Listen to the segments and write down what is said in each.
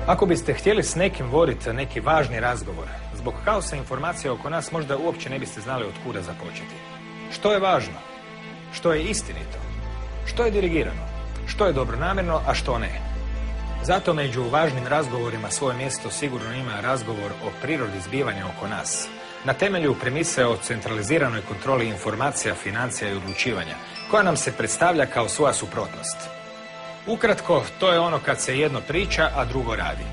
Ako biste htjeli s nekim voditi neki važni razgovor, zbog kaosa informacija oko nas možda uopće ne biste znali od kuda započeti. Što je važno? Što je istinito? Što je dirigirano? Što je dobronamjerno, a što ne? Zato među važnim razgovorima svoje mjesto sigurno ima razgovor o prirodi zbivanja oko nas. Na temelju premise o centraliziranoj kontroli informacija, financija i odlučivanja, koja nam se predstavlja kao svoja suprotnost. Ukratko, to je ono kad se jedno priča, a drugo radi.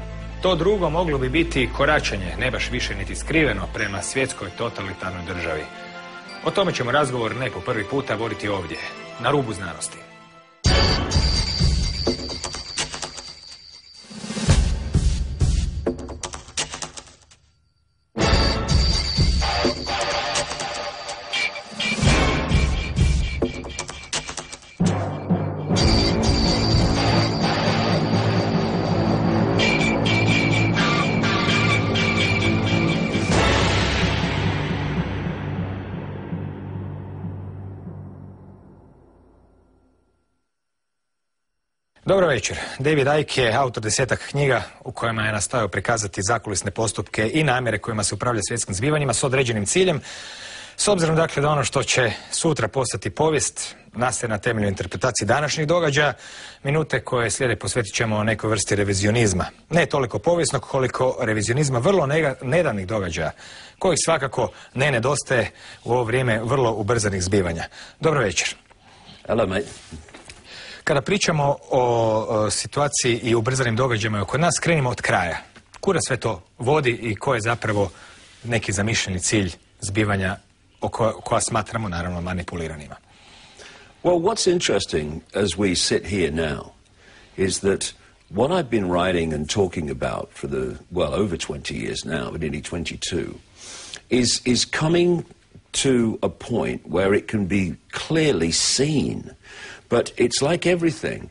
To drugo moglo bi biti koračanje, ne baš više niti skriveno, prema svjetskoj totalitarnoj državi. O tome ćemo razgovor ne po prvi puta voditi ovdje, na rubu znanosti. Dobro večer. David Icke je autor 10-ak knjiga u kojima je nastojao prikazati zakulisne postupke i namjere kojima se upravlja svjetskim zbivanjima s određenim ciljem. S obzirom dakle da ono što će sutra postati povijest nastaje na temelju interpretacije današnjih događaja, minute koje slijede posvetit ćemo nekoj vrsti revizionizma. Ne toliko povijesnog koliko revizionizma vrlo nedavnih događaja, kojih svakako ne nedostaje u ovo vrijeme vrlo ubrzanih zbivanja. Dobro večer. Hello, mate. Kada pričamo o situaciji i ubrzanim događajima oko nas, krenimo od kraja. Kuda sve to vodi i ko je zapravo neki zamišljeni cilj zbivanja koja smatramo naravno manipuliranima? Well, what's interesting as we sit here now is that what I've been writing and talking about for over 20 years now, but nearly 22, is coming to a point where it can be clearly seen. But it's like everything.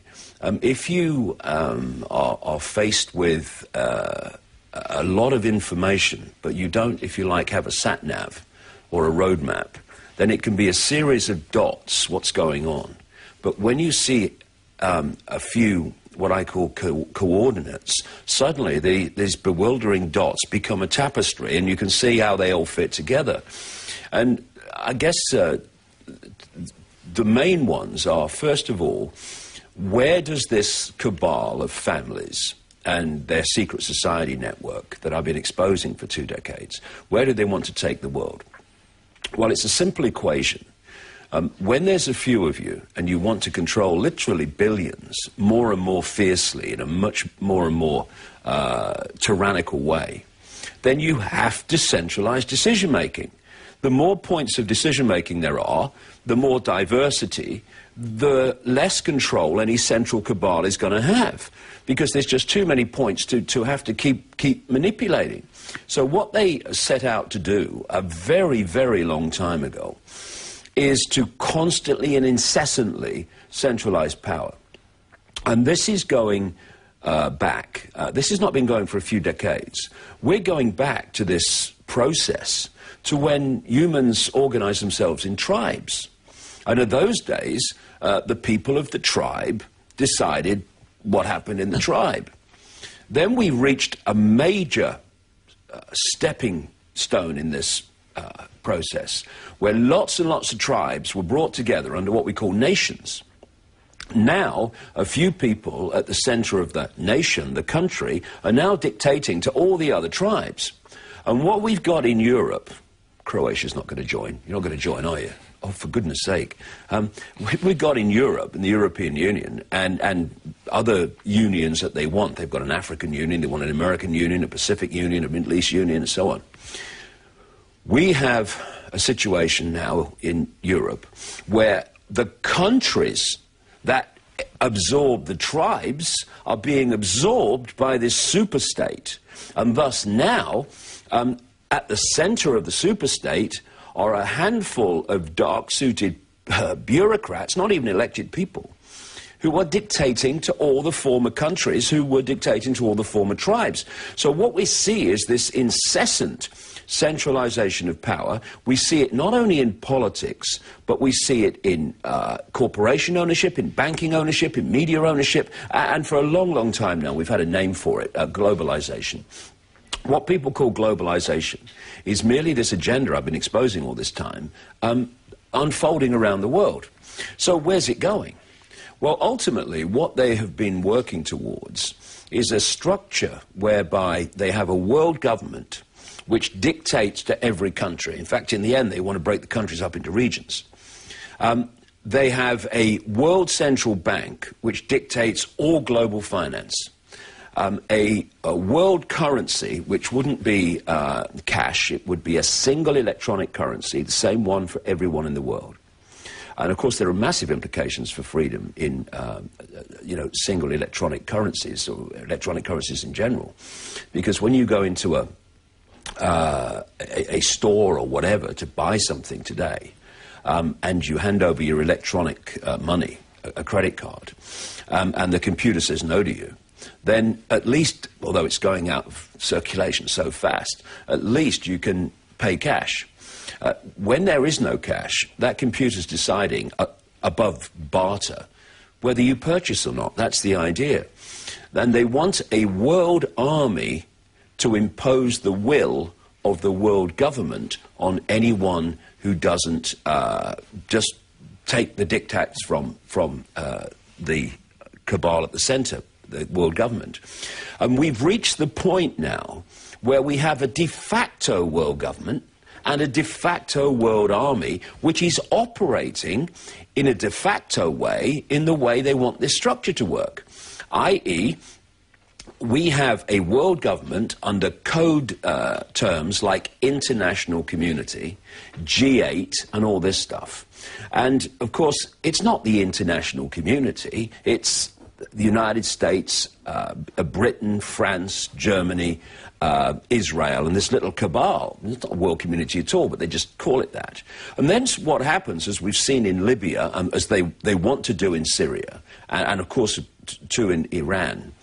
If you are faced with a lot of information, but you don't, if you like, have a sat-nav or a roadmap, then it can be a series of dots, what's going on. But when you see a few, what I call coordinates, suddenly these bewildering dots become a tapestry, and you can see how they all fit together. And I guess the main ones are, first of all, where does this cabal of families and their secret society network that I've been exposing for 2 decades, where do they want to take the world? Well, it's a simple equation. When there's a few of you and you want to control literally billions more and more fiercely in a much more and more tyrannical way, then you have to centralize decision-making. The more points of decision-making there are, the more diversity, the less control any central cabal is going to have, because there's just too many points to have to keep manipulating. So what they set out to do a very, very long time ago is to constantly and incessantly centralize power. And this is going back. This has not been going for a few decades. We're going back to this process to when humans organized themselves in tribes. And in those days, the people of the tribe decided what happened in the tribe. Then we reached a major stepping stone in this process, where lots and lots of tribes were brought together under what we call nations. Now, a few people at the center of the nation, the country, are now dictating to all the other tribes. And what we've got in Europe, Croatia's not going to join. You're not going to join, are you? Oh, for goodness sake. We've got in Europe, in the European Union, and other unions that they want. They've got an African Union, they want an American Union, a Pacific Union, a Middle East Union, and so on. We have a situation now in Europe where the countries that absorb the tribes are being absorbed by this superstate. And thus now, at the center of the superstate are a handful of dark-suited bureaucrats, not even elected people, who are dictating to all the former countries who were dictating to all the former tribes. So what we see is this incessant centralization of power. We see it not only in politics, but we see it in corporation ownership, in banking ownership, in media ownership, and for a long, long time now we've had a name for it, globalization. What people call globalization is merely this agenda I've been exposing all this time, unfolding around the world. So where's it going? Well, ultimately, what they have been working towards is a structure whereby they have a world government which dictates to every country. In fact, in the end, they want to break the countries up into regions. They have a world central bank which dictates all global finance. A world currency which wouldn't be cash, it would be a single electronic currency, the same one for everyone in the world. And of course there are massive implications for freedom in, single electronic currencies, or electronic currencies in general. Because when you go into a store or whatever to buy something today, and you hand over your electronic money, a credit card, and the computer says no to you, then at least, although it's going out of circulation so fast, at least you can pay cash. When there is no cash, that computer's deciding, above barter, whether you purchase or not. That's the idea. Then they want a world army to impose the will of the world government on anyone who doesn't just take the diktats from the cabal at the centre, the world government. And we've reached the point now where we have a de facto world government and a de facto world army which is operating in a de facto way, in the way they want this structure to work. I.e., we have a world government under code terms like international community, G8 and all this stuff. And of course it's not the international community, it's the United States, Britain, France, Germany, Israel, and this little cabal. It's not a world community at all, but they just call it that. And then what happens, as we've seen in Libya, as they want to do in Syria, and of course too in Iran,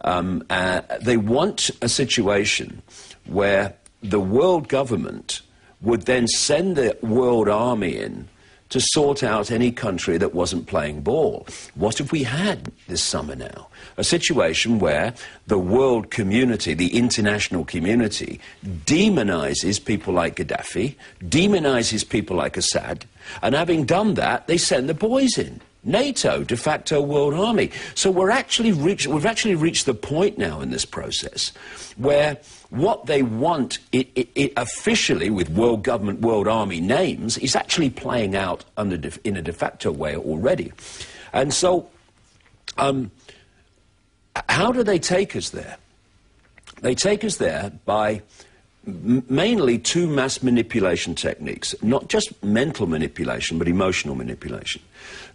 they want a situation where the world government would then send the world army in to sort out any country that wasn't playing ball. What have we had this summer now? A situation where the world community, the international community, demonizes people like Gaddafi, demonizes people like Assad, and having done that, they send the boys in. NATO, de facto world army. So we've actually reached the point now in this process where what they want, it officially, with world government, world army names, is actually playing out in a de facto way already. And so, how do they take us there? They take us there by mainly two mass manipulation techniques, not just mental manipulation, but emotional manipulation.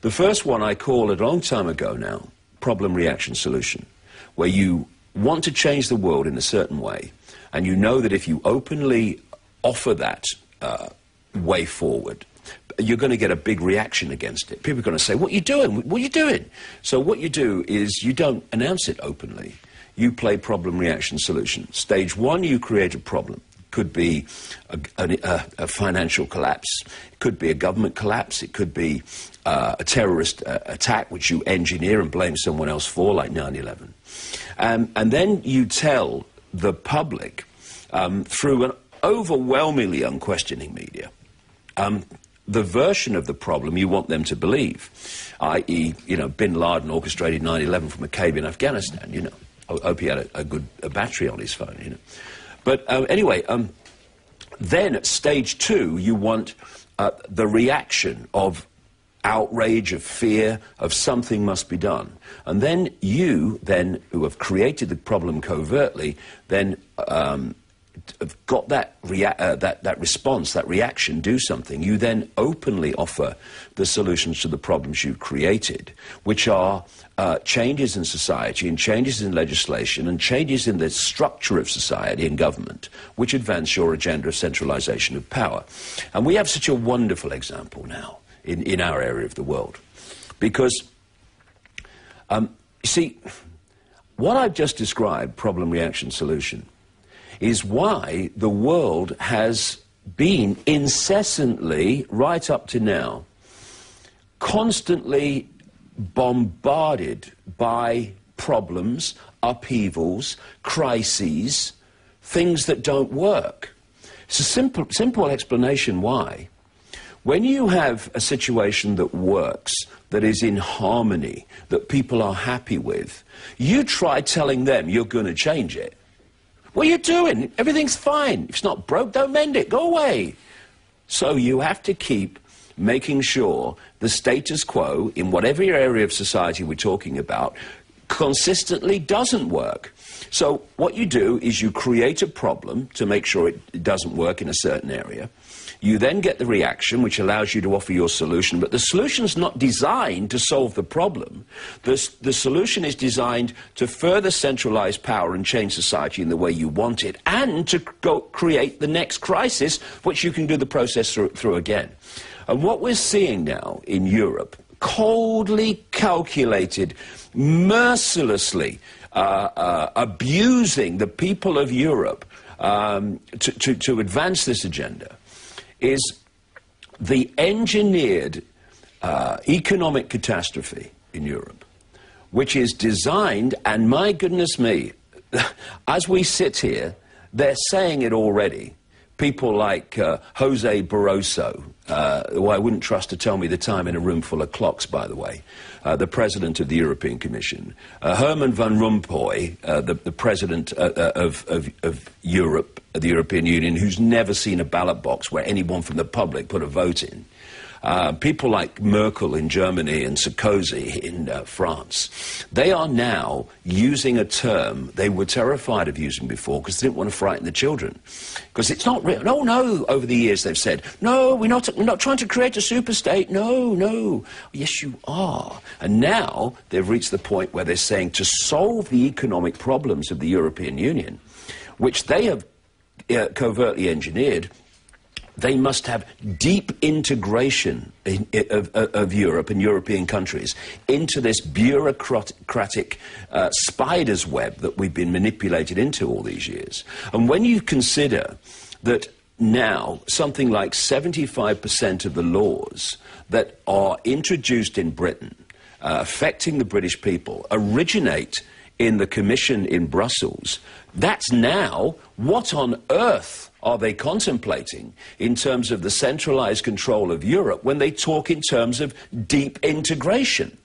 The first one I call, a long time ago now, problem, reaction, solution, where you want to change the world in a certain way, and you know that if you openly offer that way forward, you're going to get a big reaction against it. People are going to say, what are you doing? What are you doing? So what you do is you don't announce it openly. You play problem, reaction, solution. Stage one, you create a problem. Could be a financial collapse. It could be a government collapse. It could be a terrorist attack which you engineer and blame someone else for, like 9/11. And then you tell the public, through an overwhelmingly unquestioning media, the version of the problem you want them to believe, i.e., bin Laden orchestrated 9/11 from a cave in Afghanistan, I hope he had a battery on his phone, But anyway, then at stage two, you want the reaction of outrage, of fear, of something must be done. And then you, who have created the problem covertly, then have got that response, that reaction, do something. You then openly offer the solutions to the problems you've created, which are changes in society and changes in legislation and changes in the structure of society and government, which advance your agenda of centralization of power. And we have such a wonderful example now in our area of the world. Because, you see, what I've just described, problem, reaction, solution, is why the world has been incessantly, right up to now, constantly bombarded by problems, upheavals, crises, things that don't work. It's a simple explanation why. When you have a situation that works, that is in harmony, that people are happy with, you try telling them you're going to change it. What are you doing? Everything's fine. If it's not broke, don't mend it. Go away. So you have to keep making sure the status quo, in whatever area of society we're talking about, consistently doesn't work. So what you do is you create a problem to make sure it doesn't work in a certain area. You then get the reaction, which allows you to offer your solution, but the solution's not designed to solve the problem. The solution is designed to further centralize power and change society in the way you want it, and to create the next crisis, which you can do the process through again. And what we're seeing now in Europe, coldly calculated, mercilessly abusing the people of Europe to advance this agenda, is the engineered economic catastrophe in Europe, which is designed, and my goodness me, as we sit here, they're saying it already. People like Jose Barroso, who I wouldn't trust to tell me the time in a room full of clocks, by the way, the president of the European Commission, Herman Van Rompuy, the president of Europe, the European Union, who's never seen a ballot box where anyone from the public put a vote in. People like Merkel in Germany and Sarkozy in France, they are now using a term they were terrified of using before because they didn't want to frighten the children. Because it's not real. No, over the years they've said, no, we're not trying to create a super state. No. Yes, you are. And now they've reached the point where they're saying to solve the economic problems of the European Union, which they have covertly engineered, they must have deep integration of Europe and European countries into this bureaucratic spider's web that we've been manipulated into all these years. And when you consider that now something like 75% of the laws that are introduced in Britain affecting the British people originate in the Commission in Brussels, that's now what on earth are they contemplating in terms of the centralized control of Europe when they talk in terms of deep integration?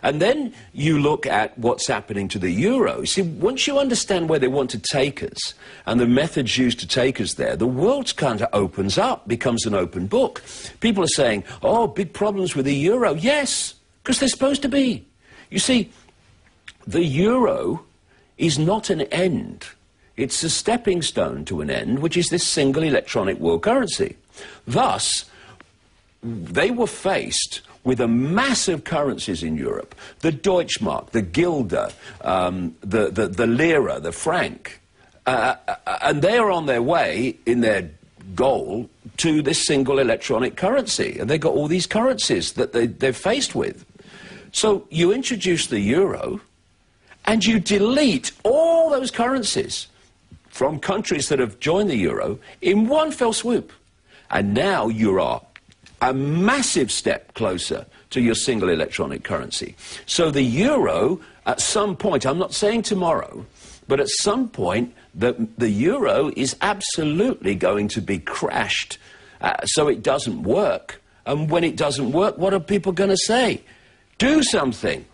And then you look at what's happening to the euro. You see, once you understand where they want to take us and the methods used to take us there, the world kind of opens up, becomes an open book. People are saying, oh, big problems with the euro. Yes, because they're supposed to be. You see, the euro is not an end. It's a stepping stone to an end, which is this single electronic world currency. Thus, they were faced with a massive currencies in Europe, the Deutschmark, the Guilder, the Lira, the Franc, and they are on their way in their goal to this single electronic currency, and they got all these currencies that they're faced with. So you introduce the euro, and you delete all those currencies from countries that have joined the euro in one fell swoop. And now you are a massive step closer to your single electronic currency. So the euro, at some point, I'm not saying tomorrow, but at some point, the euro is absolutely going to be crashed so it doesn't work. And when it doesn't work, what are people going to say? Do something.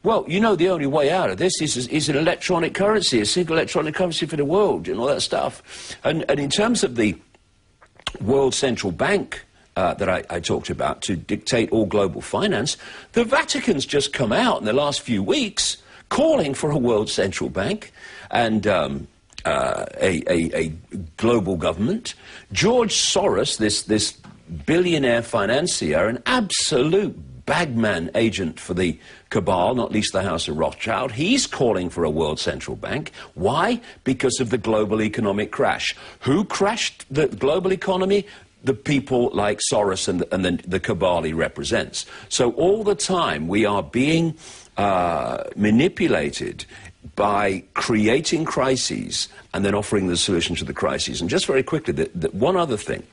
Well, you know, the only way out of this is an electronic currency, a single electronic currency for the world and all that stuff. And in terms of the World Central Bank that I talked about to dictate all global finance, the Vatican's just come out in the last few weeks calling for a World Central Bank and a global government. George Soros, this billionaire financier, an absolute bagman agent for the cabal, not least the House of Rothschild, he's calling for a world central bank. Why? Because of the global economic crash. Who crashed the global economy? The people like Soros and the cabal he represents. So all the time we are being manipulated by creating crises and then offering the solution to the crises. And just very quickly, one other thing,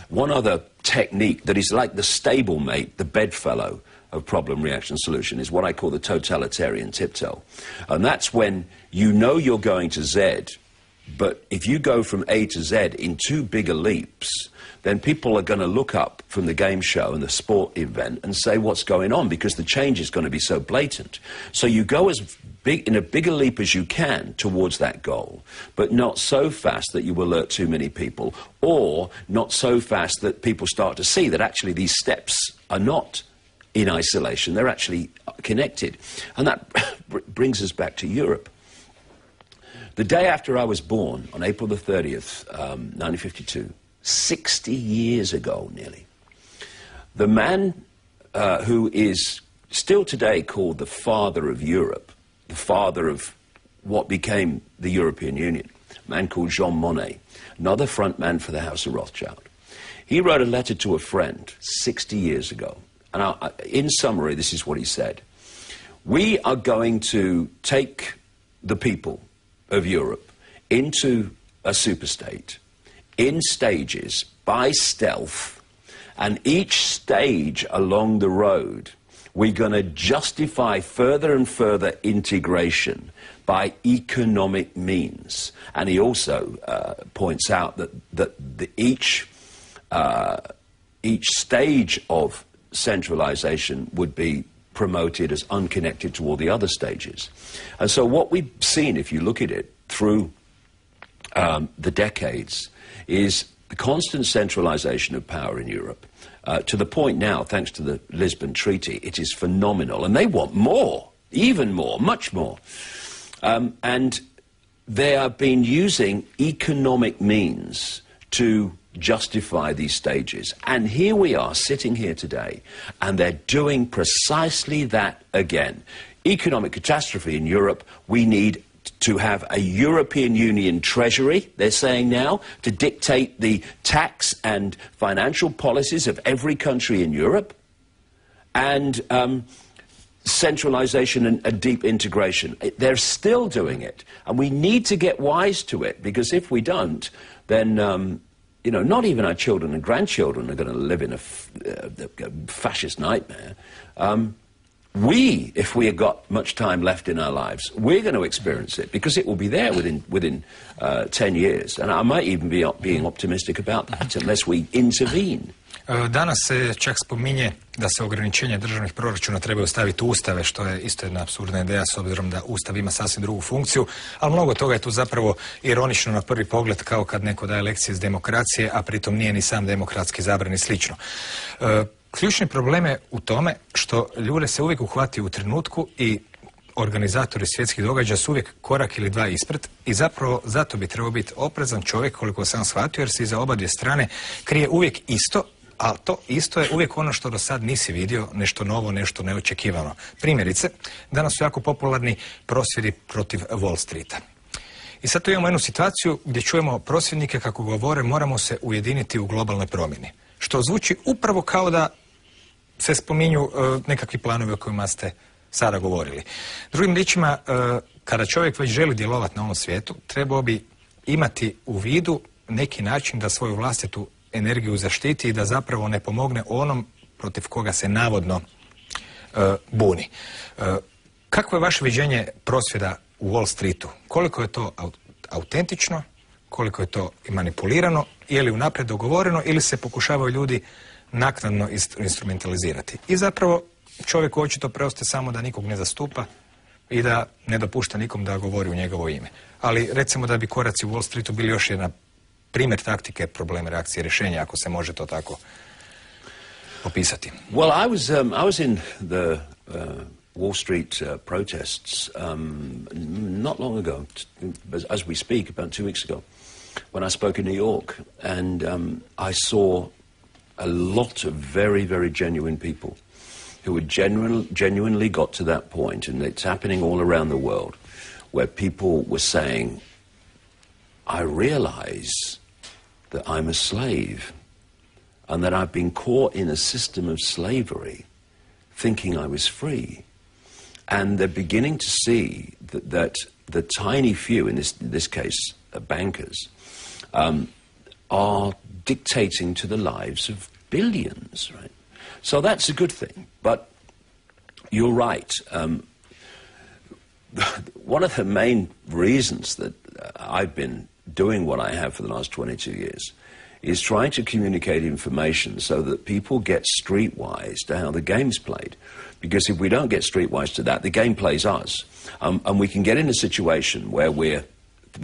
one other technique that is like the stablemate, the bedfellow of problem, reaction, solution, is what I call the totalitarian tiptoe. And that's when you know you're going to Z, but if you go from A to Z in too big a leaps, then people are going to look up from the game show and the sport event and say what's going on, because the change is going to be so blatant. So you go as big, in a bigger leap as you can towards that goal, but not so fast that you alert too many people, or not so fast that people start to see that actually these steps are not in isolation, they're actually connected. And that brings us back to Europe. The day after I was born, on April the 30th, 1952, 60 years ago nearly, the man who is still today called the father of Europe, the father of what became the European Union, a man called Jean Monnet, another front man for the House of Rothschild. He wrote a letter to a friend 60 years ago. And in summary, this is what he said. We are going to take the people of Europe into a superstate in stages, by stealth, and each stage along the road, we're going to justify further and further integration by economic means. And he also points out that each stage of centralization would be promoted as unconnected to all the other stages. And so what we've seen, if you look at it through the decades, is the constant centralization of power in Europe, to the point now, thanks to the Lisbon Treaty, it is phenomenal. And they want more, even more, much more. And they have been using economic means to justify these stages. And here we are sitting here today, and they're doing precisely that again. Economic catastrophe in Europe. We need to have a European Union treasury, they're saying now, to dictate the tax and financial policies of every country in Europe, and centralization and deep integration. They're still doing it, and we need to get wise to it, because if we don't, then you know, not even our children and grandchildren are going to live in a fascist nightmare. We, if we have got much time left in our lives, we're going to experience it, because it will be there within 10 years. And I might even be being optimistic about that, unless we intervene. Danas se čak spominje da se ograničenje državnih proračuna trebaju staviti u ustave, što je isto jedna apsurdna ideja, s obzirom da ustav ima sasvim drugu funkciju, ali mnogo toga je tu zapravo ironično na prvi pogled, kao kad neko daje lekcije iz demokracije, a pritom nije ni sam demokratski izabran i slično. Ključni problem je u tome što ljude se uvijek uhvati u trenutku i organizatori svjetskih događaja su uvijek korak ili dva ispred, i zapravo zato bi trebao biti oprezan čovjek, koliko sam shvatio, jer se iza obadvije strane krije uvijek isto, a to isto je uvijek ono što do sad nisi vidio, nešto novo, nešto neočekivano. Primjerice, danas su jako popularni prosvjedi protiv Wall Streeta. I sad tu imamo jednu situaciju gdje čujemo prosvjednike kako govore moramo se ujediniti u globalnoj promjeni. Što zvuči upravo kao da se spominju nekakvi planovi o kojima ste sada govorili. Drugim riječima, kada čovjek već želi djelovati na ovom svijetu, trebao bi imati u vidu neki način da svoju vlastitu energiju zaštiti i da zapravo ne pomogne onom protiv koga se navodno buni. Kako je vaše viđenje prosvjeda u Wall Streetu? Koliko je to autentično, koliko je to manipulirano, je li unaprijed dogovoreno ili se pokušavaju ljudi naknadno instrumentalizirati? I zapravo čovjeku očito preostaje samo da nikog ne zastupa i da ne dopušta nikom da govori u njegovo ime. Ali recimo da bi koraci u Wall Streetu bili još jedna primjer taktike, problema, reakcije, rješenja, ako se može to tako opisati. Well, I was in the Wall Street protests not long ago, as we speak, about 2 weeks ago, when I spoke in New York, and I saw a lot of very, very genuine people who had genuinely got to that point, and it's happening all around the world, where people were saying, I realize that I'm a slave, and that I've been caught in a system of slavery, thinking I was free. And they're beginning to see that the tiny few, in this case, bankers, are dictating to the lives of billions, right? So that's a good thing. But you're right. One of the main reasons that I've been doing what I have for the last 22 years is trying to communicate information so that people get streetwise to how the game's played. Because if we don't get streetwise to that, the game plays us. And we can get in a situation where we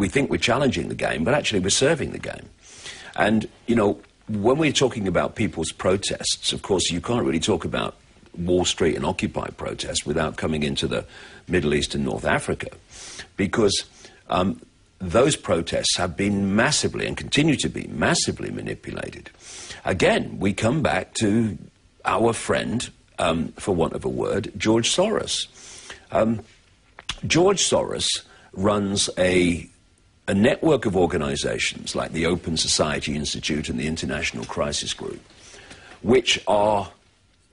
think we're challenging the game, but actually we're serving the game. And, you know, when we're talking about people's protests, of course, you can't really talk about Wall Street and Occupy protests without coming into the Middle East and North Africa. Because those protests have been massively, and continue to be massively, manipulated. Again, we come back to our friend, for want of a word, George Soros. George Soros runs a network of organizations like the Open Society Institute and the International Crisis Group, which are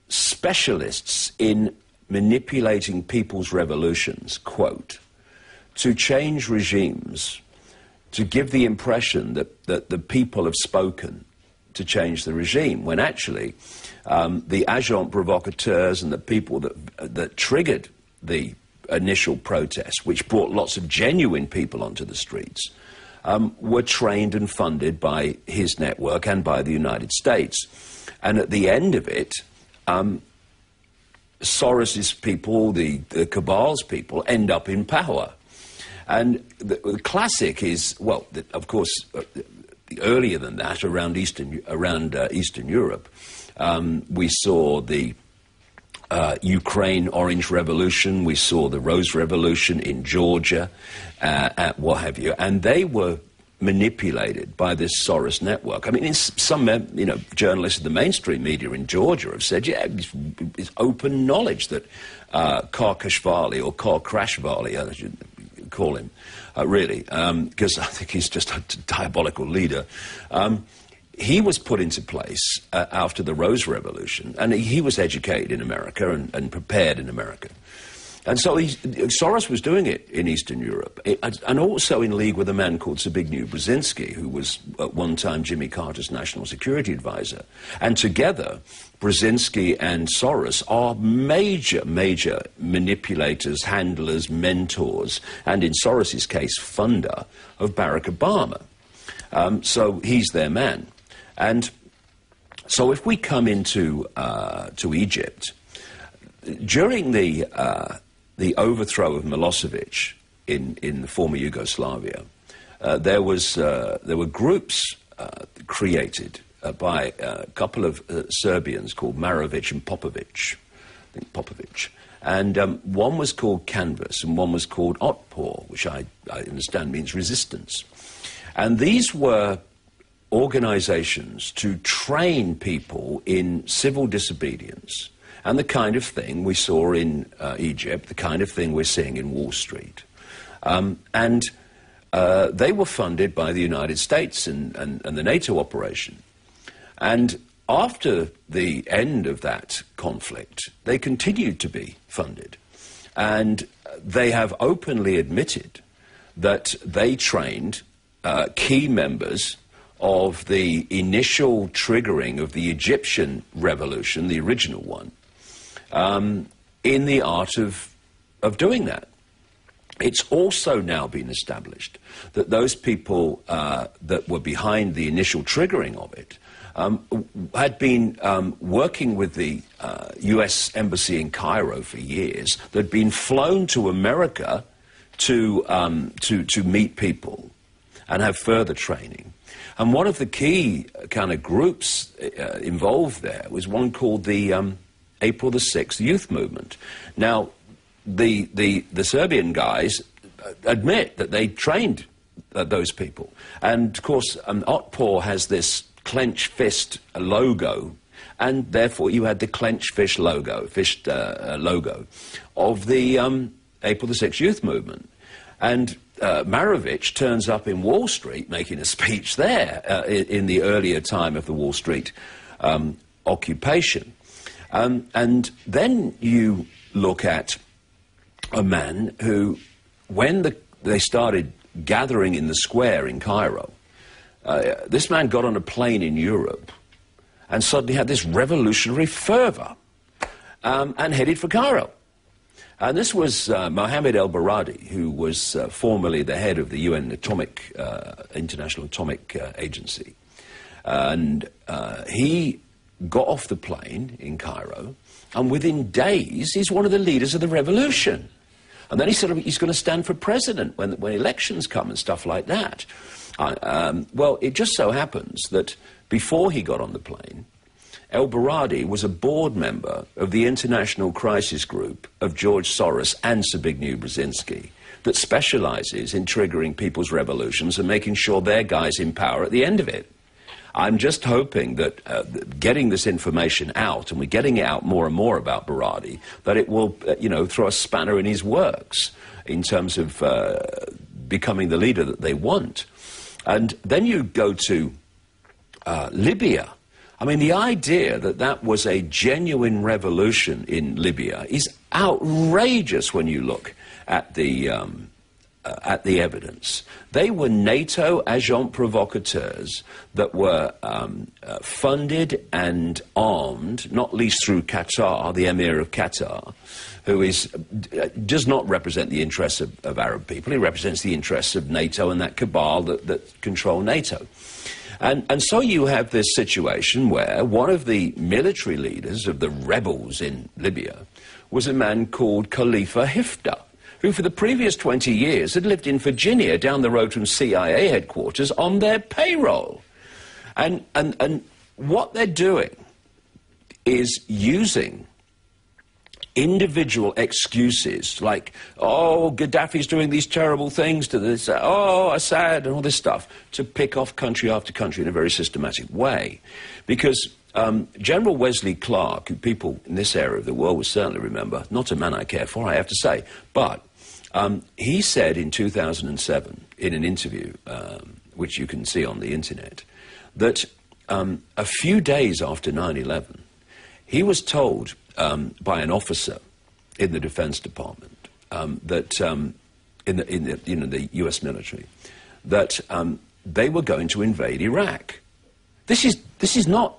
specialists in manipulating people's revolutions, quote, to change regimes, to give the impression that the people have spoken to change the regime, when actually the agents provocateurs and the people that triggered the initial protests, which brought lots of genuine people onto the streets, were trained and funded by his network and by the United States. And at the end of it, Soros's people, the cabal's people, end up in power. And the classic is, well, of course, earlier than that, around Eastern Europe, we saw the Ukraine Orange Revolution, we saw the Rose Revolution in Georgia, what have you, and they were manipulated by this Soros network. I mean, some journalists of the mainstream media in Georgia have said, yeah, it's open knowledge that Karkashvili, or Karkrashvili, I should call him, really, because I think he's just a diabolical leader. He was put into place after the Rose Revolution, and he was educated in America and prepared in America. And so Soros was doing it in Eastern Europe, and also in league with a man called Zbigniew Brzezinski, who was at one time Jimmy Carter's national security advisor. And together, Brzezinski and Soros are major, major manipulators, handlers, mentors, and in Soros's case, funder of Barack Obama. So he's their man. And so if we come into to Egypt, during the overthrow of Milosevic in the former Yugoslavia, there were groups created by a couple of Serbians called Marovic and Popovic, I think Popovic, and one was called Canvas and one was called Otpor, which I understand means resistance. And these were organizations to train people in civil disobedience, and the kind of thing we saw in Egypt, the kind of thing we're seeing in Wall Street. And they were funded by the United States and the NATO operation. And after the end of that conflict, they continued to be funded. And they have openly admitted that they trained key members of the initial triggering of the Egyptian revolution, the original one, in the art of doing that. It's also now been established that those people that were behind the initial triggering of it had been working with the U.S. Embassy in Cairo for years. They'd been flown to America to meet people and have further training. And one of the key kind of groups involved there was one called the April the 6th Youth Movement. Now, the Serbian guys admit that they trained those people. And, of course, Otpor has this clenched fist logo, and therefore you had the clenched fist logo of the April the 6th Youth Movement. And Marovic turns up in Wall Street making a speech there in the earlier time of the Wall Street occupation. And then you look at a man who, when they started gathering in the square in Cairo, this man got on a plane in Europe and suddenly had this revolutionary fervour and headed for Cairo. And this was Mohammed el-Baradi, who was formerly the head of the UN International Atomic Agency. And he got off the plane in Cairo, and within days, he's one of the leaders of the revolution. And then he said he's going to stand for president when elections come and stuff like that. Well, it just so happens that before he got on the plane, el-Baradi was a board member of the International Crisis Group of George Soros and Zbigniew Brzezinski that specializes in triggering people's revolutions and making sure their guy's in power at the end of it. I'm just hoping that getting this information out, and we're getting it out more and more about Baradi, that it will, throw a spanner in his works in terms of becoming the leader that they want. And then you go to Libya. I mean, the idea that that was a genuine revolution in Libya is outrageous when you look at the evidence. They were NATO agents provocateurs that were funded and armed, not least through Qatar, the Emir of Qatar, who does not represent the interests of Arab people. He represents the interests of NATO and that cabal that control NATO. And so you have this situation where one of the military leaders of the rebels in Libya was a man called Khalifa Hifter, who for the previous 20 years had lived in Virginia down the road from CIA headquarters on their payroll. And what they're doing is using individual excuses like, oh, Gaddafi's doing these terrible things to this, oh, Assad, and all this stuff, to pick off country after country in a very systematic way. Because General Wesley Clark, who people in this area of the world will certainly remember, not a man I care for, I have to say, but he said in 2007, in an interview, which you can see on the internet, that a few days after 9/11, he was told by an officer in the Defense Department that in the U.S. military that they were going to invade Iraq. This is not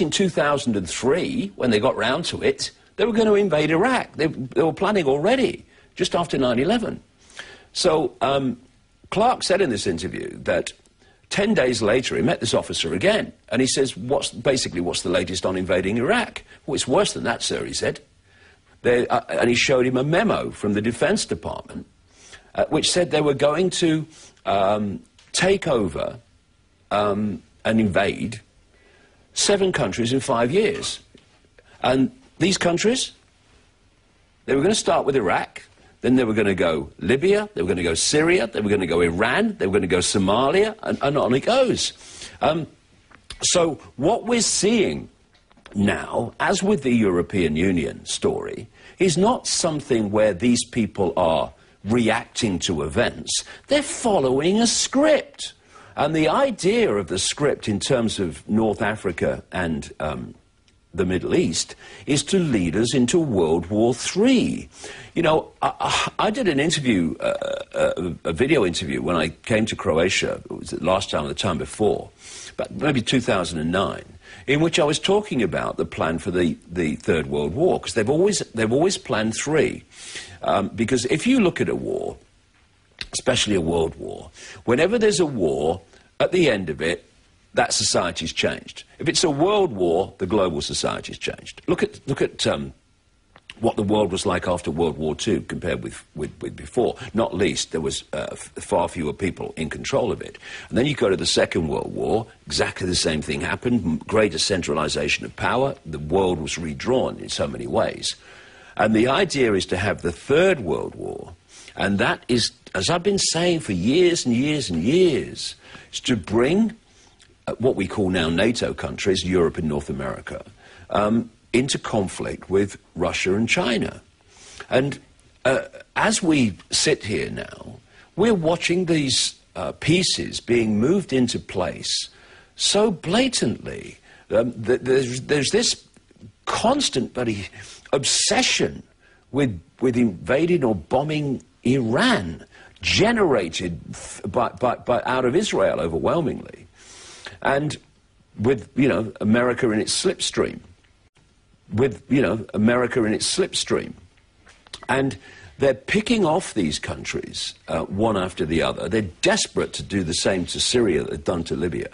in 2003 when they got round to it. They were going to invade Iraq. They were planning already just after 9/11. So Clark said in this interview that 10 days later, he met this officer again, and he says, what's the latest on invading Iraq? Well, it's worse than that, sir, he said. And he showed him a memo from the Defense Department, which said they were going to take over and invade 7 countries in 5 years. And these countries, they were going to start with Iraq. Then they were going to go Libya, they were going to go Syria, they were going to go Iran, they were going to go Somalia, and on it goes. So what we're seeing now, as with the European Union story, is not something where these people are reacting to events. They're following a script. And the idea of the script in terms of North Africa and the Middle East is to lead us into World War III. You know, I did an interview, a video interview when I came to Croatia. It was the last time or the time before, but maybe 2009, in which I was talking about the plan for the Third World War, because they've always planned 3. Because if you look at a war, especially a world war, whenever there's a war, at the end of it, that society's changed. If it's a world war, the global society's changed. Look at what the world was like after World War II compared with before. Not least, there was far fewer people in control of it. And then you go to the Second World War, exactly the same thing happened, greater centralization of power, the world was redrawn in so many ways. And the idea is to have the Third World War, and that is, as I've been saying for years and years and years, is to bring what we call now NATO countries, Europe and North America, into conflict with Russia and China. And as we sit here now, we're watching these pieces being moved into place so blatantly. There's this constant obsession with invading or bombing Iran, generated out of Israel overwhelmingly, and with, you know, America in its slipstream. And they're picking off these countries, one after the other. They're desperate to do the same to Syria that they've done to Libya.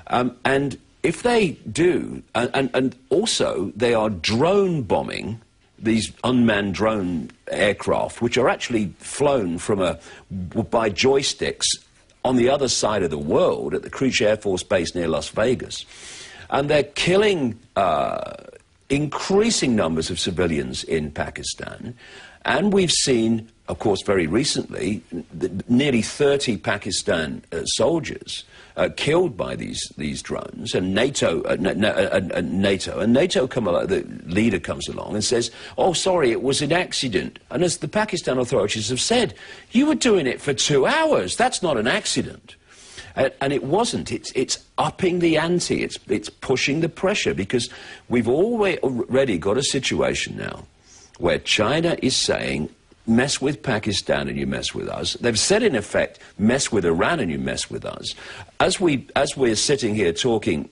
And if they do, and also they are drone bombing these unmanned drone aircraft, which are actually flown by joysticks on the other side of the world at the Creech Air Force Base near Las Vegas. And they're killing increasing numbers of civilians in Pakistan. And we've seen, of course, very recently, nearly 30 Pakistan soldiers killed by these drones. And NATO come along, the leader comes along and says, "Oh, sorry, it was an accident." And as the Pakistan authorities have said, you were doing it for 2 hours. That's not an accident. And it wasn't. It's upping the ante. It's pushing the pressure, because we've already got a situation now where China is saying, mess with Pakistan and you mess with us. They've said, in effect, mess with Iran and you mess with us. As we're sitting here talking,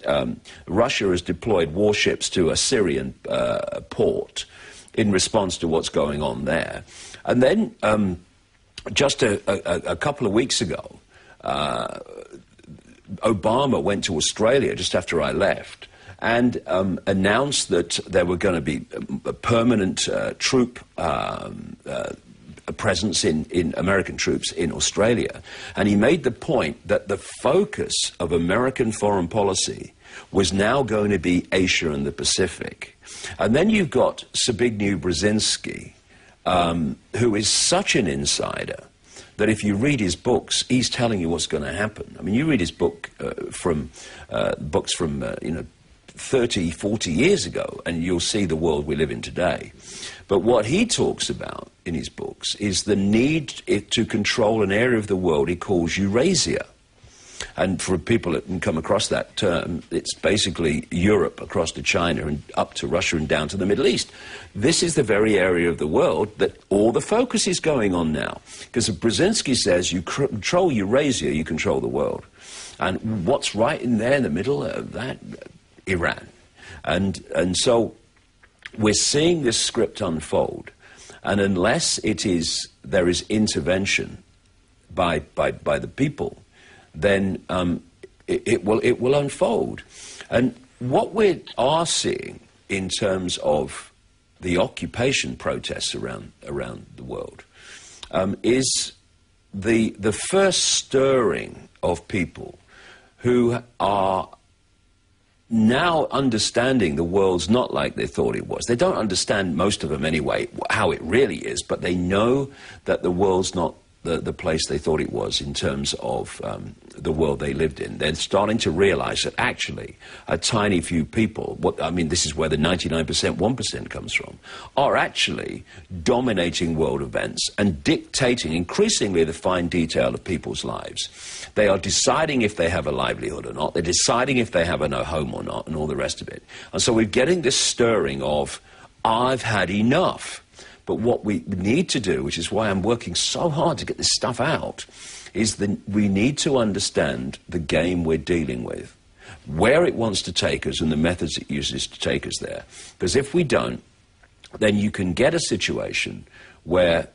Russia has deployed warships to a Syrian port in response to what's going on there. And then just a couple of weeks ago, Obama went to Australia just after I left and announced that there were going to be a permanent troop presence in American troops in Australia. And he made the point that the focus of American foreign policy was now going to be Asia and the Pacific. And then you've got Zbigniew Brzezinski, who is such an insider that if you read his books, he's telling you what's going to happen. I mean, you read his books from 30, 40 years ago, and you'll see the world we live in today. But what he talks about in his books is the need to control an area of the world he calls Eurasia. And for people that can come across that term, it's basically Europe across to China and up to Russia and down to the Middle East. This is the very area of the world that all the focus is going on now. Because Brzezinski says, you control Eurasia, you control the world. And what's right in there in the middle of that? Iran. And so we're seeing this script unfold. And unless there is intervention by the people, then it will unfold. And what we are seeing in terms of the occupation protests around the world is the first stirring of people who are now understanding the world's not like they thought it was. They don't understand, most of them anyway, how it really is, but they know that the world's not the place they thought it was in terms of the world they lived in. They're starting to realize that actually a tiny few people, this is where the 99%, 1% comes from, are actually dominating world events and dictating increasingly the fine detail of people's lives. They are deciding if they have a livelihood or not. They're deciding if they have a home or not, and all the rest of it. And so we're getting this stirring of, I've had enough. But what we need to do, which is why I'm working so hard to get this stuff out, is we need to understand the game we're dealing with, where it wants to take us and the methods it uses to take us there. Because if we don't, then you can get a situation where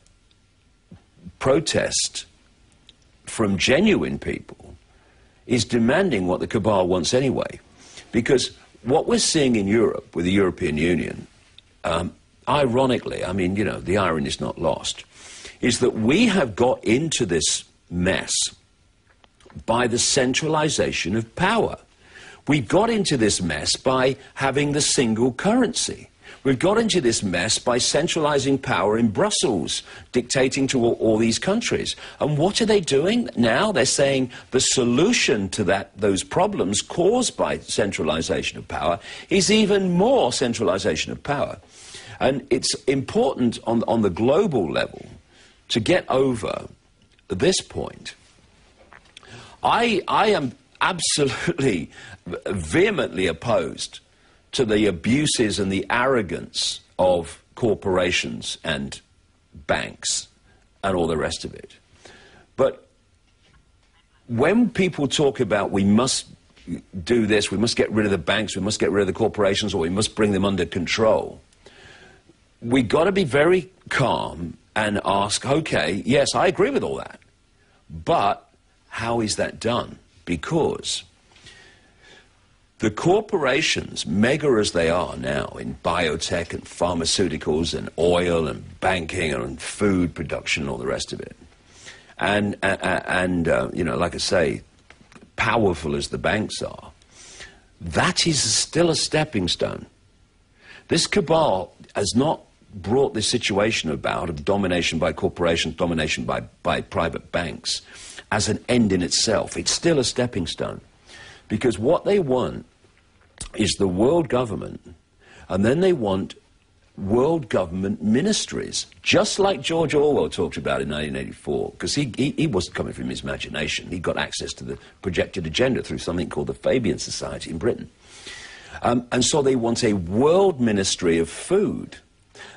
protest from genuine people is demanding what the cabal wants anyway. Because what we're seeing in Europe with the European Union, ironically, the irony is not lost, is that we have got into this mess by the centralization of power. We got into this mess by having the single currency. We've got into this mess by centralizing power in Brussels, dictating to all these countries. And what are they doing now? They're saying the solution to those problems caused by centralization of power is even more centralization of power. And it's important on the global level to get over this point. I am absolutely vehemently opposed to the abuses and the arrogance of corporations and banks and all the rest of it. But when people talk about we must do this, we must get rid of the banks, we must get rid of the corporations, or we must bring them under control, we got to be very calm and ask, okay, yes, I agree with all that, but how is that done? Because the corporations, mega as they are now in biotech and pharmaceuticals and oil and banking and food production and all the rest of it, and you know, like I say, powerful as the banks are, that is still a stepping stone. This cabal has not brought this situation about of domination by corporations, domination by private banks as an end in itself. It's still a stepping stone. Because what they want is the world government, and then they want world government ministries, just like George Orwell talked about in 1984, because he wasn't coming from his imagination. He got access to the projected agenda through something called the Fabian Society in Britain. And so they want a world ministry of food.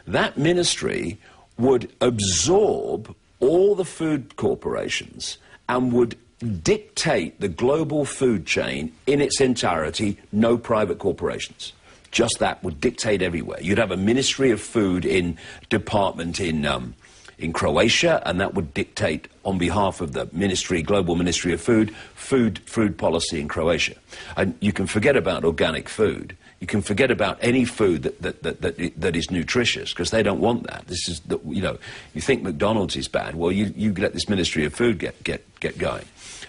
That ministry would absorb all the food corporations and would dictate the global food chain in its entirety, no private corporations. Just that would dictate everywhere. You'd have a Ministry of Food department in Croatia, and that would dictate on behalf of the Global Ministry of food policy in Croatia. And you can forget about organic food. You can forget about any food that is nutritious, because they don't want that. This is, you know, you think McDonald's is bad. Well, you let this Ministry of Food get going.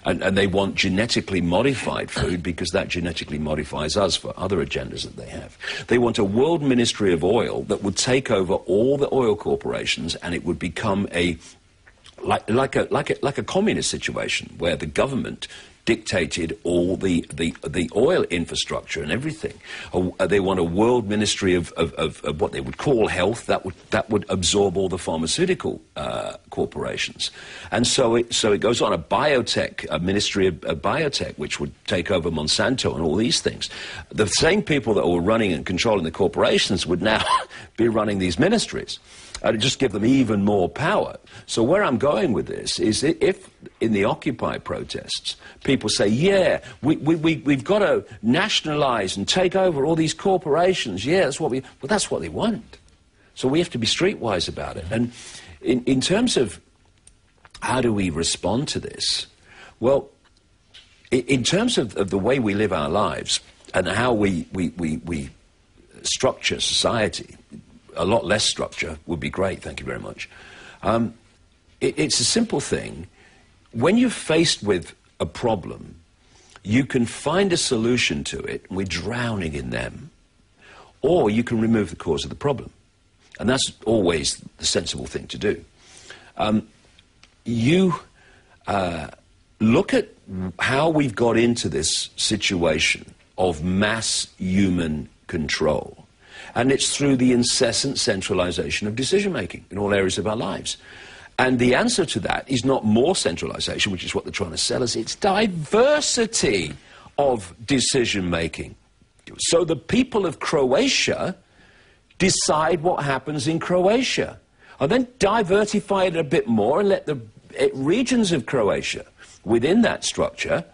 And they want genetically modified food because that genetically modifies us for other agendas that they have. They want a world ministry of oil that would take over all the oil corporations, and it would become like a communist situation where the government dictated all the oil infrastructure and everything. They want a world ministry of what they would call health that would absorb all the pharmaceutical corporations. And so it goes on. A ministry of biotech, which would take over Monsanto and all these things. The same people that were running and controlling the corporations would now be running these ministries. And just give them even more power. So where I'm going with this is, if in the Occupy protests people say, yeah, we've got to nationalize and take over all these corporations, yeah, that's what they want. So we have to be streetwise about it. And in terms of how do we respond to this, well, in terms of the way we live our lives and how we structure society, a lot less structure would be great, thank you very much. It's a simple thing. When you're faced with a problem, you can find a solution to it, and we're drowning in them, or you can remove the cause of the problem. And that's always the sensible thing to do. You look at how we've got into this situation of mass human control. And it's through the incessant centralization of decision-making in all areas of our lives. And the answer to that is not more centralization, which is what they're trying to sell us. It's diversity of decision-making. So the people of Croatia decide what happens in Croatia. And then diversify it a bit more and let the regions of Croatia within that structure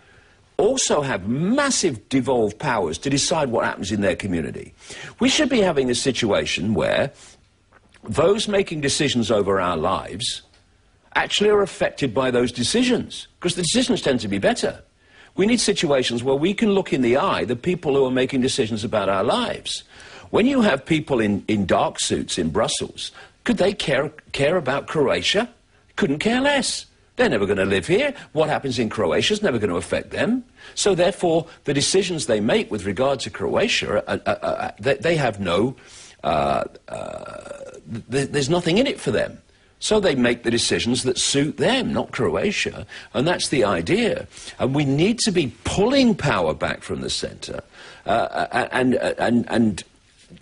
also have massive devolved powers to decide what happens in their community. We should be having a situation where those making decisions over our lives actually are affected by those decisions, because the decisions tend to be better. We need situations where we can look in the eye the people who are making decisions about our lives. When you have people in dark suits in Brussels, could they care about Croatia? Couldn't care less. They're never going to live here. What happens in Croatia is never going to affect them. So therefore, the decisions they make with regard to Croatia, they have no, there's nothing in it for them. So they make the decisions that suit them, not Croatia. And that's the idea. And we need to be pulling power back from the centre and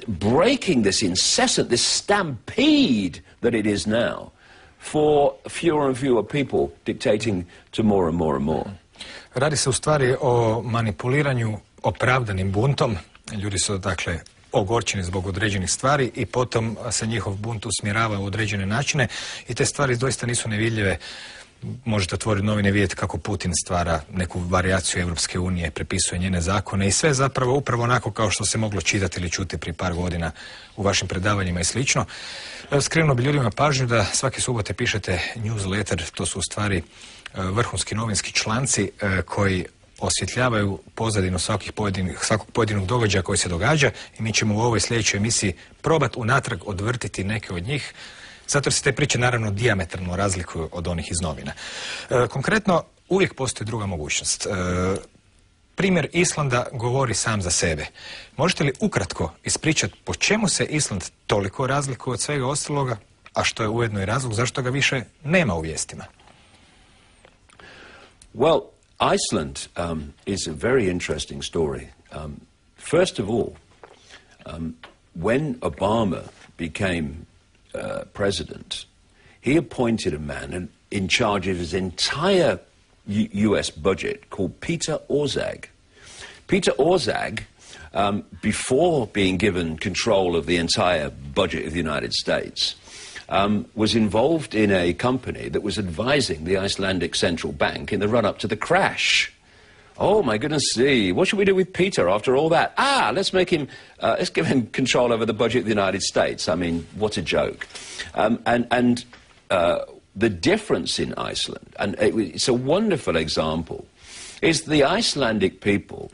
breaking this incessant, this stampede that it is now, for fewer and fewer people dictating to more and more and more. Radi se u stvari o manipuliranju opravdanim buntom. Ljudi su, dakle, ogorčeni zbog određenih stvari i potom se njihov bunt usmjerava u određene načine i te stvari doista nisu nevidljive. Možete otvoriti novine i vidjeti kako Putin stvara neku varijaciju Europske unije, prepisuje njene zakone i sve zapravo upravo onako kao što se moglo čitati ili čuti prije par godina u vašim predavanjima i slično. Skrenuo bi ljudima pažnju da svake subote pišete newsletter, to su u stvari vrhunski novinski članci koji osvjetljavaju pozadinu svakog pojedinog događaja koji se događa i mi ćemo u ovoj sljedećoj emisiji probati unatrag odvrtiti neke od njih, zato jer se te priče naravno dijametralno razlikuju od onih iz novina. Konkretno, uvijek postoji druga mogućnost. Primjer Islanda govori sam za sebe. Možete li ukratko ispričati po čemu se Island toliko razlikuje od svega ostaloga, a što je ujedno i razlog zašto ga više nema u vijestima? Well, Iceland is a very interesting story. First of all, when Obama became president, he appointed a man in charge of his entire US budget called Peter Orszag. Peter Orszag, before being given control of the entire budget of the United States, was involved in a company that was advising the Icelandic Central Bank in the run-up to the crash. Oh, my goodness me, what should we do with Peter after all that? Let's give him control over the budget of the United States. I mean, what a joke. The difference in Iceland, and it's a wonderful example, is the Icelandic people,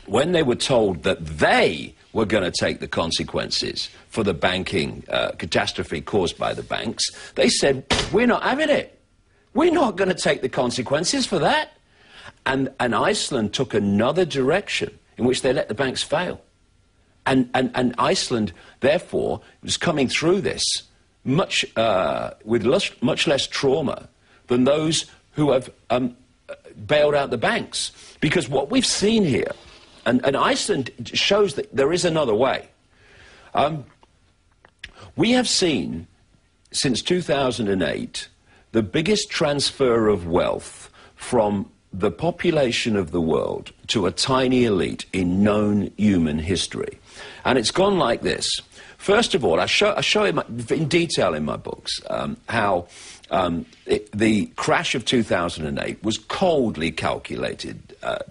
when they were told that they were going to take the consequences for the banking catastrophe caused by the banks, they said, we're not having it. We're not going to take the consequences for that. And Iceland took another direction in which they let the banks fail. And Iceland, therefore, was coming through this with much less trauma than those who have bailed out the banks. Because what we've seen here, and Iceland shows that there is another way. We have seen, since 2008, the biggest transfer of wealth from the population of the world to a tiny elite in known human history. And it's gone like this. First of all, I show in detail in my books how the crash of 2008 was coldly calculated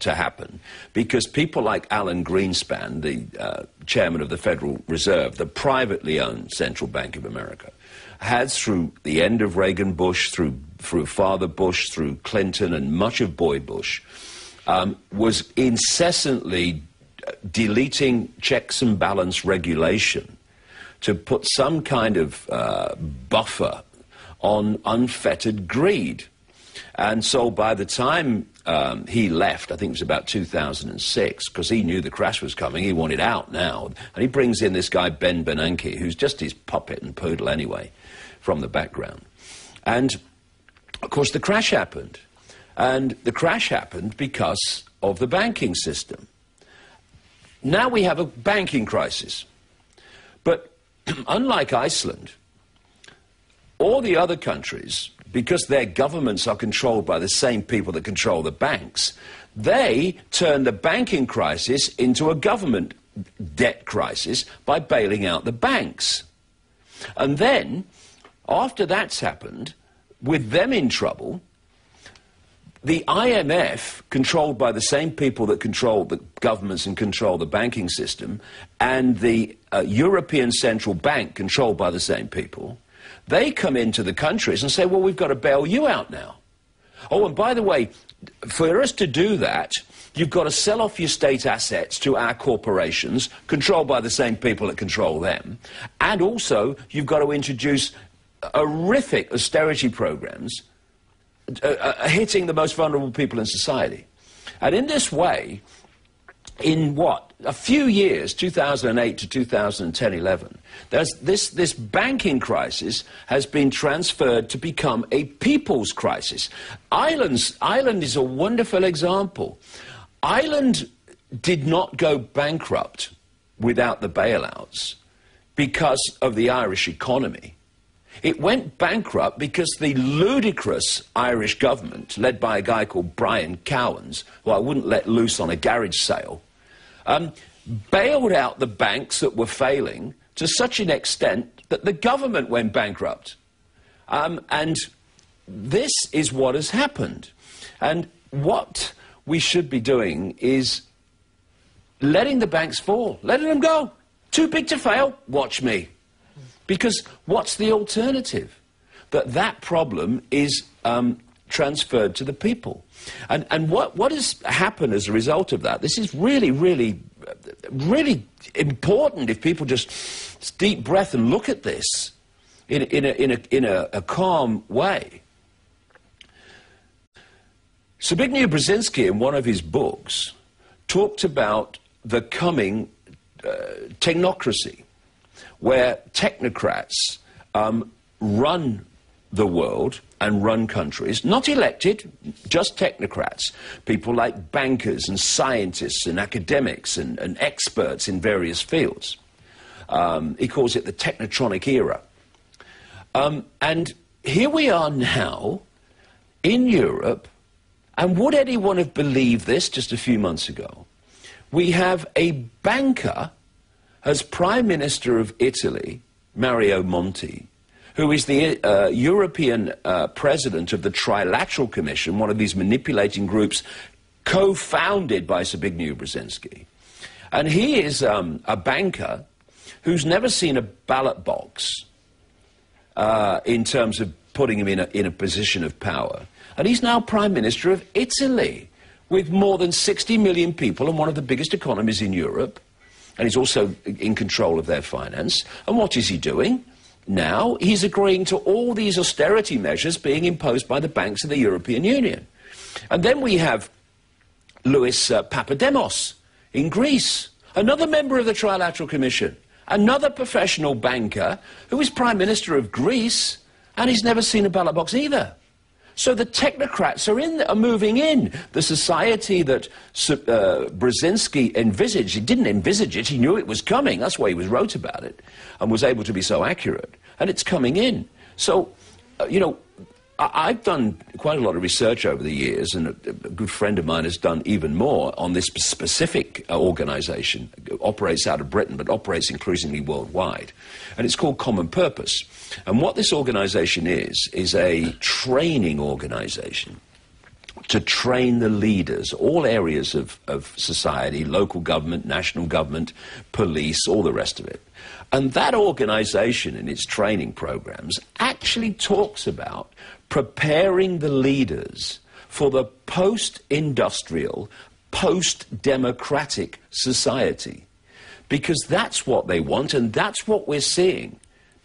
to happen because people like Alan Greenspan, the chairman of the Federal Reserve, the privately owned Central Bank of America, had, through the end of Reagan Bush, through Father Bush, through Clinton and much of Boy Bush, was incessantly deleting checks and balance regulation to put some kind of buffer on unfettered greed. And so by the time he left, I think it was about 2006, because he knew the crash was coming, he wanted out now, and he brings in this guy Ben Bernanke, who's just his puppet and poodle anyway, from the background. And, of course, the crash happened. And the crash happened because of the banking system. Now we have a banking crisis. But unlike Iceland, all the other countries, because their governments are controlled by the same people that control the banks, they turn the banking crisis into a government debt crisis by bailing out the banks. And then, after that's happened, with them in trouble, the IMF, controlled by the same people that control the governments and control the banking system, and the European Central Bank, controlled by the same people, they come into the countries and say, well, we've got to bail you out now. Oh, and by the way, for us to do that, you've got to sell off your state assets to our corporations, controlled by the same people that control them, and also you've got to introduce horrific austerity programs hitting the most vulnerable people in society. And in this way, in a few years, 2008 to 2010-11, this banking crisis has been transferred to become a people's crisis. Ireland is a wonderful example. Ireland did not go bankrupt without the bailouts because of the Irish economy. It went bankrupt because the ludicrous Irish government, led by a guy called Brian Cowans, who I wouldn't let loose on a garage sale, bailed out the banks that were failing to such an extent that the government went bankrupt. And this is what has happened. And what we should be doing is letting the banks fall, letting them go. Too big to fail, watch me. Because what's the alternative? That problem is transferred to the people. And what has happened as a result of that, this is really, really, really important if people just deep breath and look at this in a calm way. Zbigniew Brzezinski, in one of his books, talked about the coming technocracy, where technocrats run the world and run countries, not elected, just technocrats, people like bankers and scientists and academics and experts in various fields. He calls it the technotronic era. And here we are now in Europe, and would anyone have believed this just a few months ago? We have a banker as Prime Minister of Italy, Mario Monti, who is the European president of the Trilateral Commission, one of these manipulating groups co-founded by Zbigniew Brzezinski. And he is a banker who's never seen a ballot box in terms of putting him in a position of power. And he's now Prime Minister of Italy, with more than 60 million people and one of the biggest economies in Europe. And he's also in control of their finance. And what is he doing? Now he's agreeing to all these austerity measures being imposed by the banks of the European Union. And then we have Louis Papademos in Greece, another member of the Trilateral Commission, another professional banker who is Prime Minister of Greece, and he's never seen a ballot box either. So the technocrats are moving in. The society that Brzezinski envisaged, he didn't envisage it, he knew it was coming. That's why he wrote about it and was able to be so accurate. And it's coming in. So, you know, I've done quite a lot of research over the years, and a good friend of mine has done even more on this specific organisation. It operates out of Britain, but operates increasingly worldwide. And it's called Common Purpose. And what this organisation is a training organisation to train the leaders, all areas of society, local government, national government, police, all the rest of it. And that organisation in its training programs actually talks about preparing the leaders for the post-industrial, post-democratic society. Because that's what they want, and that's what we're seeing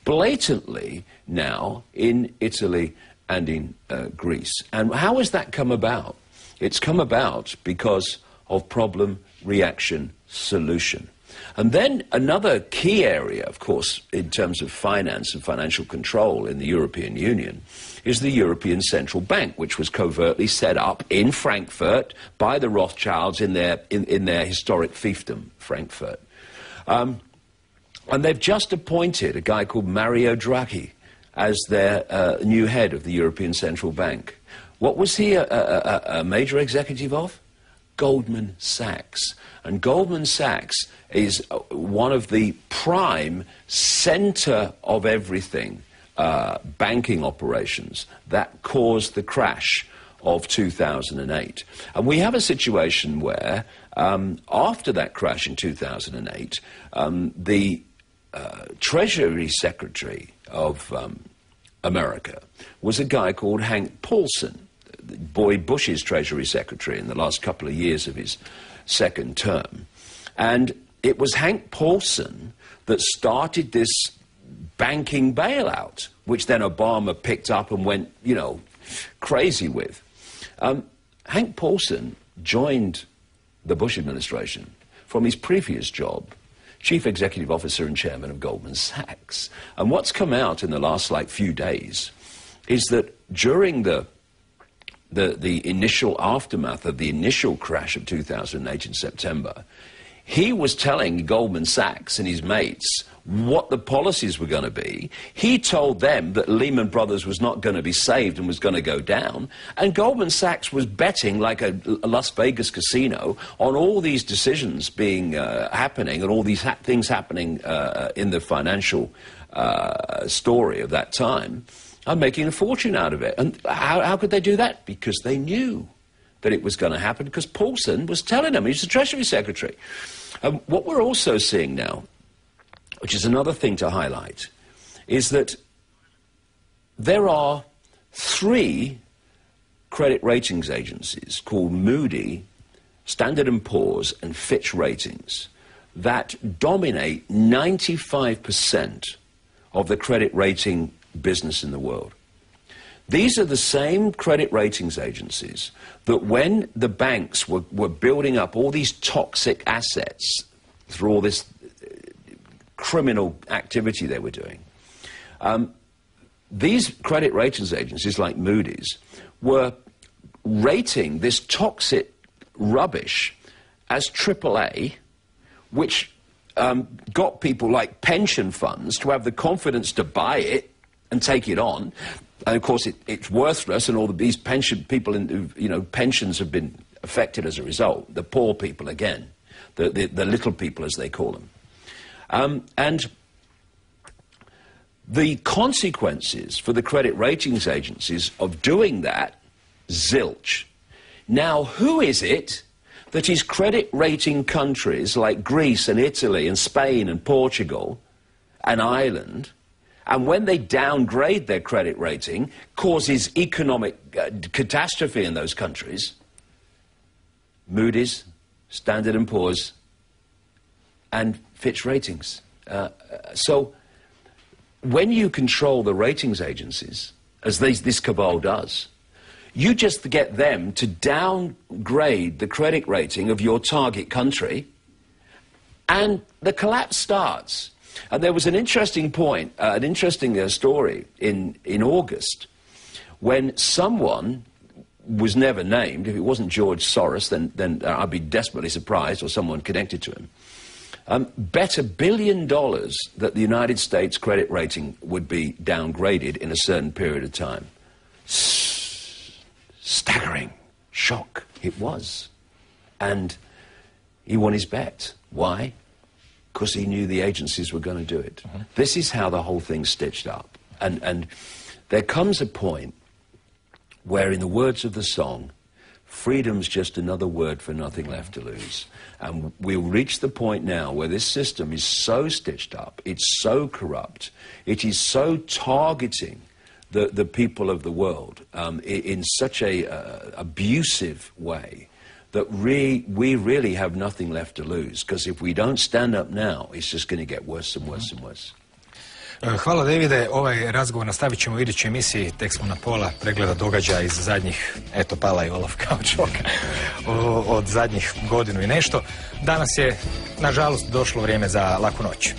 blatantly now in Italy and in Greece. And how has that come about? It's come about because of problem, reaction, solution. And then another key area, of course, in terms of finance and financial control in the European Union is the European Central Bank, which was covertly set up in Frankfurt by the Rothschilds in their historic fiefdom, Frankfurt. And they've just appointed a guy called Mario Draghi as their new head of the European Central Bank. What was he a major executive of? Goldman Sachs. And Goldman Sachs is one of the prime center of everything banking operations that caused the crash of 2008. And we have a situation where after that crash in 2008, the Treasury Secretary of America was a guy called Hank Paulson, Boyd Bush's Treasury Secretary in the last couple of years of his second term. And it was Hank Paulson that started this banking bailout, which then Obama picked up and went, you know, crazy with. Hank Paulson joined the Bush administration from his previous job, Chief Executive Officer and Chairman of Goldman Sachs. And what's come out in the last, few days is that during the initial aftermath of the initial crash of 2008 in September, He was telling Goldman Sachs and his mates what the policies were going to be. He told them that Lehman Brothers was not going to be saved and was going to go down. And Goldman Sachs was betting like a Las Vegas casino on all these decisions being happening and all these things happening in the financial story of that time. I'm making a fortune out of it. And how could they do that? Because they knew that it was going to happen, because Paulson was telling them. He was the Treasury Secretary. What we're also seeing now, which is another thing to highlight, is that there are 3 credit ratings agencies called Moody, Standard & Poor's and Fitch Ratings that dominate 95% of the credit rating business in the world. These are the same credit ratings agencies that when the banks were building up all these toxic assets through all this criminal activity they were doing, these credit ratings agencies like Moody's were rating this toxic rubbish as AAA, which got people like pension funds to have the confidence to buy it and take it on. And of course it's worthless, and all these pension people, pensions have been affected as a result. The poor people again, the little people as they call them. And the consequences for the credit ratings agencies of doing that, zilch. Now, who is it that is credit rating countries like Greece and Italy and Spain and Portugal and Ireland, and when they downgrade their credit rating, causes economic catastrophe in those countries? Moody's, Standard & Poor's, and Fitch Ratings. So when you control the ratings agencies, as this cabal does, you just get them to downgrade the credit rating of your target country, and the collapse starts. And there was an interesting point, an interesting story in August, when someone was never named. If it wasn't George Soros, then I'd be desperately surprised, or someone connected to him, bet $1 billion that the United States credit rating would be downgraded in a certain period of time. Staggering shock it was. And he won his bet. Why? Because he knew the agencies were going to do it. Mm-hmm. This is how the whole thing's stitched up. And there comes a point where, in the words of the song, freedom's just another word for nothing left to lose. And we'll reach the point now where this system is so stitched up, it's so corrupt, it is so targeting the people of the world in such a abusive way, that we really have nothing left to lose. Because if we don't stand up now, it's just going to get worse and worse and worse. Hvala, Davide. Ovaj razgovor nastavit ćemo u idućoj emisiji. Tek smo na pola pregleda događaja iz zadnjih, eto, pala je Olaf kao čoka, od zadnjih godinu i nešto. Danas je, nažalost, došlo vrijeme za laku noć.